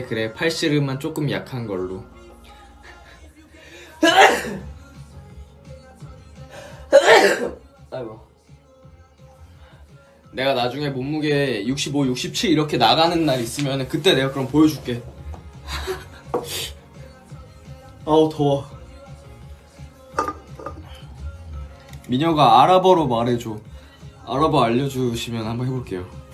그래 팔씨름만 조금 약한 걸로. 아이고. 내가 나중에 몸무게 65, 67 이렇게 나가는 날 있으면 그때 내가 그럼 보여줄게. 아우 더워. 민혁아 아랍어로 말해줘. 아랍어 알려주시면 한번 해볼게요.